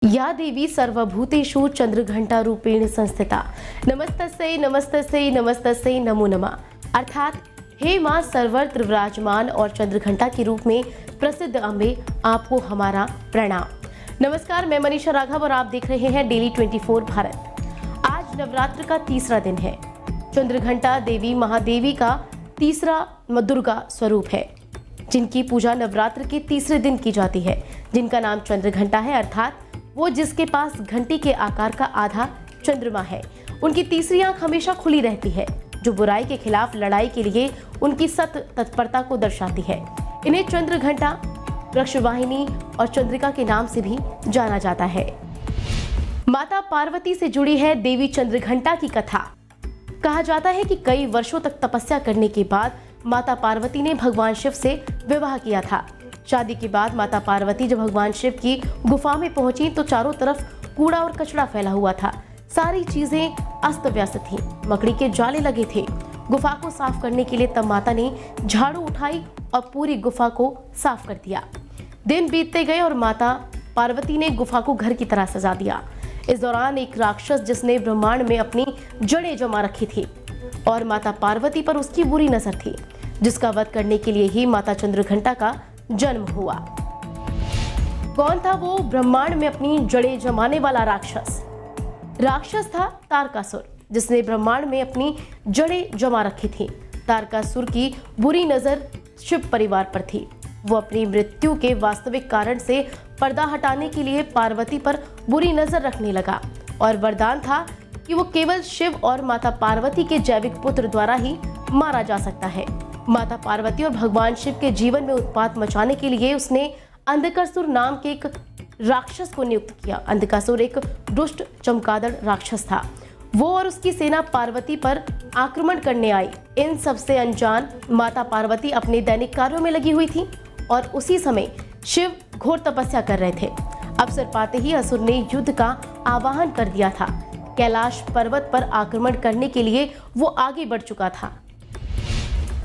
या देवी सर्वभूतेषु चंद्रघंटा रूपेण संस्थिता नमस्तस्यै नमस्तस्यै नमस्तस्यै नमो नमः। अर्थात हे माँ सर्वत्र विराजमान और चंद्रघंटा के रूप में प्रसिद्ध अम्बे, आपको हमारा प्रणाम। नमस्कार, मैं मनीषा राघव और आप देख रहे हैं डेली 24 भारत। आज नवरात्र का तीसरा दिन है। चंद्रघंटा देवी महादेवी का तीसरा दुर्गा स्वरूप है, जिनकी पूजा नवरात्र के तीसरे दिन की जाती है, जिनका नाम चंद्रघंटा है। अर्थात वो जिसके पास घंटी के आकार का आधा चंद्रमा है। उनकी तीसरी आंख हमेशा खुली रहती है, जो बुराई के खिलाफ लड़ाई के लिए उनकी सत तत्परता को दर्शाती है। इन्हें चंद्रघंटा, वृक्षवाहिनी और चंद्रिका के नाम से भी जाना जाता है। माता पार्वती से जुड़ी है देवी चंद्रघंटा की कथा। कहा जाता है कि कई वर्षों तक तपस्या करने के बाद माता पार्वती ने भगवान शिव से विवाह किया था। शादी के बाद माता पार्वती जब भगवान शिव की गुफा में पहुंची तो चारों तरफ कूड़ा और कचरा फैला हुआ था। सारी चीजें अस्त व्यस्त थी, मकड़ी के जाले लगे थे। गुफा को साफ करने के लिए तब माता ने झाड़ू उठाई और पूरी गुफा को साफ कर दिया। दिन बीतते गए और माता पार्वती ने गुफा को घर की तरह सजा दिया। इस दौरान एक राक्षस, जिसने ब्रह्मांड में अपनी जड़ें जमा रखी थी और माता पार्वती पर उसकी बुरी नजर थी, जिसका वध करने के लिए ही माता चंद्रघंटा का जन्म हुआ। कौन था वो ब्रह्मांड में अपनी जड़ें जमाने वाला राक्षस? राक्षस था तारकासुर, जिसने ब्रह्मांड में अपनी जड़ें जमा रखी थी। तारकासुर की बुरी नजर शिव परिवार पर थी। वो अपनी मृत्यु के वास्तविक कारण से पर्दा हटाने के लिए पार्वती पर बुरी नजर रखने लगा और वरदान था कि वो केवल शिव और माता पार्वती के जैविक पुत्र द्वारा ही मारा जा सकता है। माता पार्वती और भगवान शिव के जीवन में उत्पात मचाने के लिए उसने अंधकासुर नाम के एक राक्षस को नियुक्त किया। अंधकासुर एक दुष्ट चमगादड़ राक्षस था। वो और उसकी सेना पार्वती पर आक्रमण करने आई। इन सबसे अनजान माता पार्वती अपने दैनिक कार्यों में लगी हुई थी और उसी समय शिव घोर तपस्या कर रहे थे। अवसर पाते ही असुर ने युद्ध का आह्वान कर दिया था। कैलाश पर्वत पर आक्रमण करने के लिए वो आगे बढ़ चुका था।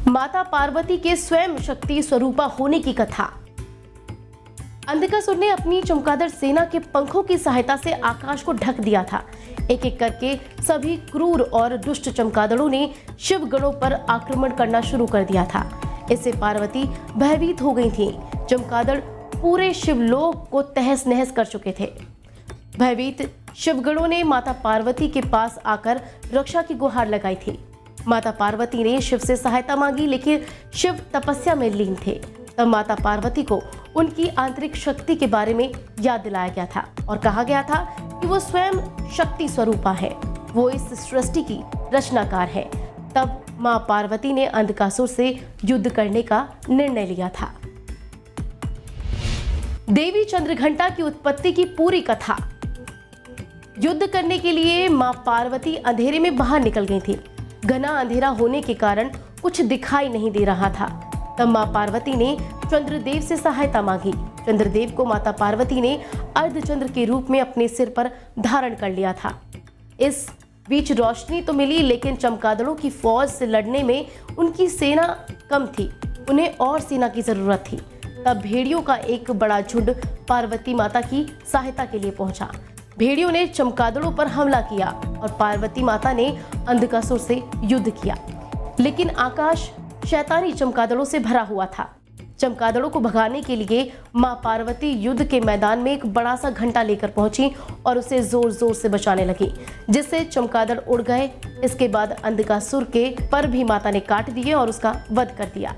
माता पार्वती के स्वयं शक्ति स्वरूपा होने की कथा। अंधकासुर ने अपनी चमगादड़ सेना के पंखों की सहायता से आकाश को ढक दिया था। एक एक करके सभी क्रूर और दुष्ट चमगादड़ों ने शिव गणों पर आक्रमण करना शुरू कर दिया था। इससे पार्वती भयभीत हो गई थी। चमगादड़ पूरे शिवलोक को तहस नहस कर चुके थे। भयभीत शिवगणों ने माता पार्वती के पास आकर रक्षा की गुहार लगाई थी। माता पार्वती ने शिव से सहायता मांगी, लेकिन शिव तपस्या में लीन थे। तब माता पार्वती को उनकी आंतरिक शक्ति के बारे में याद दिलाया गया था और कहा गया था कि वो स्वयं शक्ति स्वरूपा है। वो इस सृष्टि की रचनाकार है। तब मां पार्वती ने अंधकासुर से युद्ध करने का निर्णय लिया था। देवी चंद्रघंटा की उत्पत्ति की पूरी कथा। युद्ध करने के लिए मां पार्वती अंधेरे में बाहर निकल गई थी। घना अंधेरा होने के कारण कुछ दिखाई नहीं दे रहा था। तब मां पार्वती ने चंद्रदेव से सहायता मांगी। चंद्रदेव को माता पार्वती ने अर्धचंद्र के रूप में अपने सिर पर धारण कर लिया था। इस बीच रोशनी तो मिली, लेकिन चमगादड़ों की फौज से लड़ने में उनकी सेना कम थी। उन्हें और सेना की जरूरत थी। तब भेड़ियों का एक बड़ा झुंड पार्वती माता की सहायता के लिए पहुंचा। भेड़ियों ने चमगादड़ों पर हमला किया और पार्वती माता ने अंधकासुर से युद्ध किया, लेकिन आकाश शैतानी चमगादड़ों से भरा हुआ था। चमगादड़ों को भगाने के लिए मां पार्वती युद्ध के मैदान में एक बड़ा सा घंटा लेकर पहुंची और उसे जोर जोर से बचाने लगी, जिससे चमगादड़ उड़ गए। इसके बाद अंधकासुर के पर भी माता ने काट दिए और उसका वध कर दिया।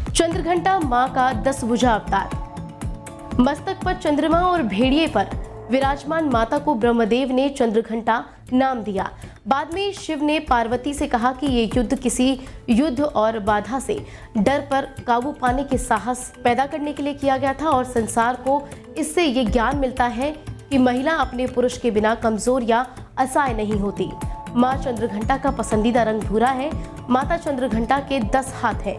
चंद्रघंटा मां का 10 भुजा अवतार। मस्तक पर चंद्रमा और भेड़िए पर विराजमान माता को ब्रह्मदेव ने चंद्रघंटा नाम दिया। बाद में शिव ने पार्वती से कहा कि ये युद्ध किसी युद्ध और बाधा से डर पर काबू पाने के साहस पैदा करने के लिए किया गया था और संसार को इससे ये ज्ञान मिलता है कि महिला अपने पुरुष के बिना कमजोर या असहाय नहीं होती। माँ चंद्रघंटा का पसंदीदा रंग भूरा है। माता चंद्रघंटा के 10 हाथ हैं,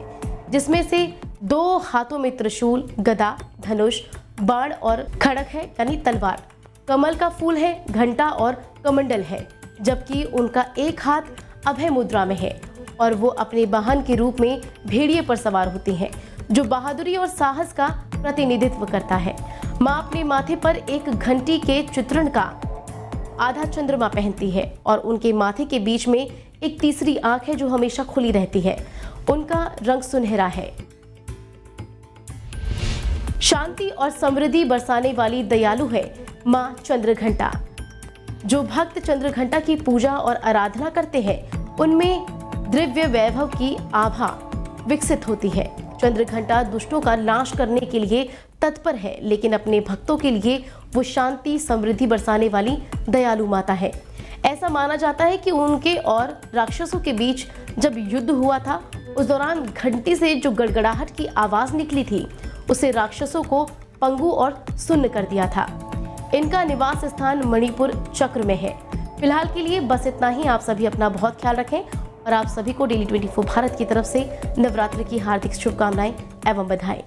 जिसमें से 2 हाथों में त्रिशूल, गदा, धनुष, बाण और खड़ग है, यानी तलवार। कमल का फूल है, घंटा और कमंडल है, जबकि उनका एक हाथ अभय मुद्रा में है और वो अपने वाहन के रूप में भेड़िए पर सवार होती हैं, जो बहादुरी और साहस का प्रतिनिधित्व करता है। माँ अपने माथे पर एक घंटी के चित्रण का आधा चंद्रमा पहनती है और उनके माथे के बीच में एक तीसरी आंख है जो हमेशा खुली रहती है। उनका रंग सुनहरा है। शांति और समृद्धि बरसाने वाली दयालु है माँ चंद्रघंटा। जो भक्त चंद्रघंटा की पूजा और आराधना करते हैं उनमें दिव्य वैभव की आभा विकसित होती है। चंद्रघंटा दुष्टों का नाश करने के लिए तत्पर है, लेकिन अपने भक्तों के लिए वो शांति समृद्धि बरसाने वाली दयालु माता है। ऐसा माना जाता है कि उनके और राक्षसों के बीच जब युद्ध हुआ था, उस दौरान घंटी से जो गड़गड़ाहट की आवाज निकली थी उसे राक्षसों को पंगु और सुन्न कर दिया था। इनका निवास स्थान मणिपुर चक्र में है। फिलहाल के लिए बस इतना ही। आप सभी अपना बहुत ख्याल रखें और आप सभी को डेली 24 भारत की तरफ से नवरात्रि की हार्दिक शुभकामनाएं एवं बधाई।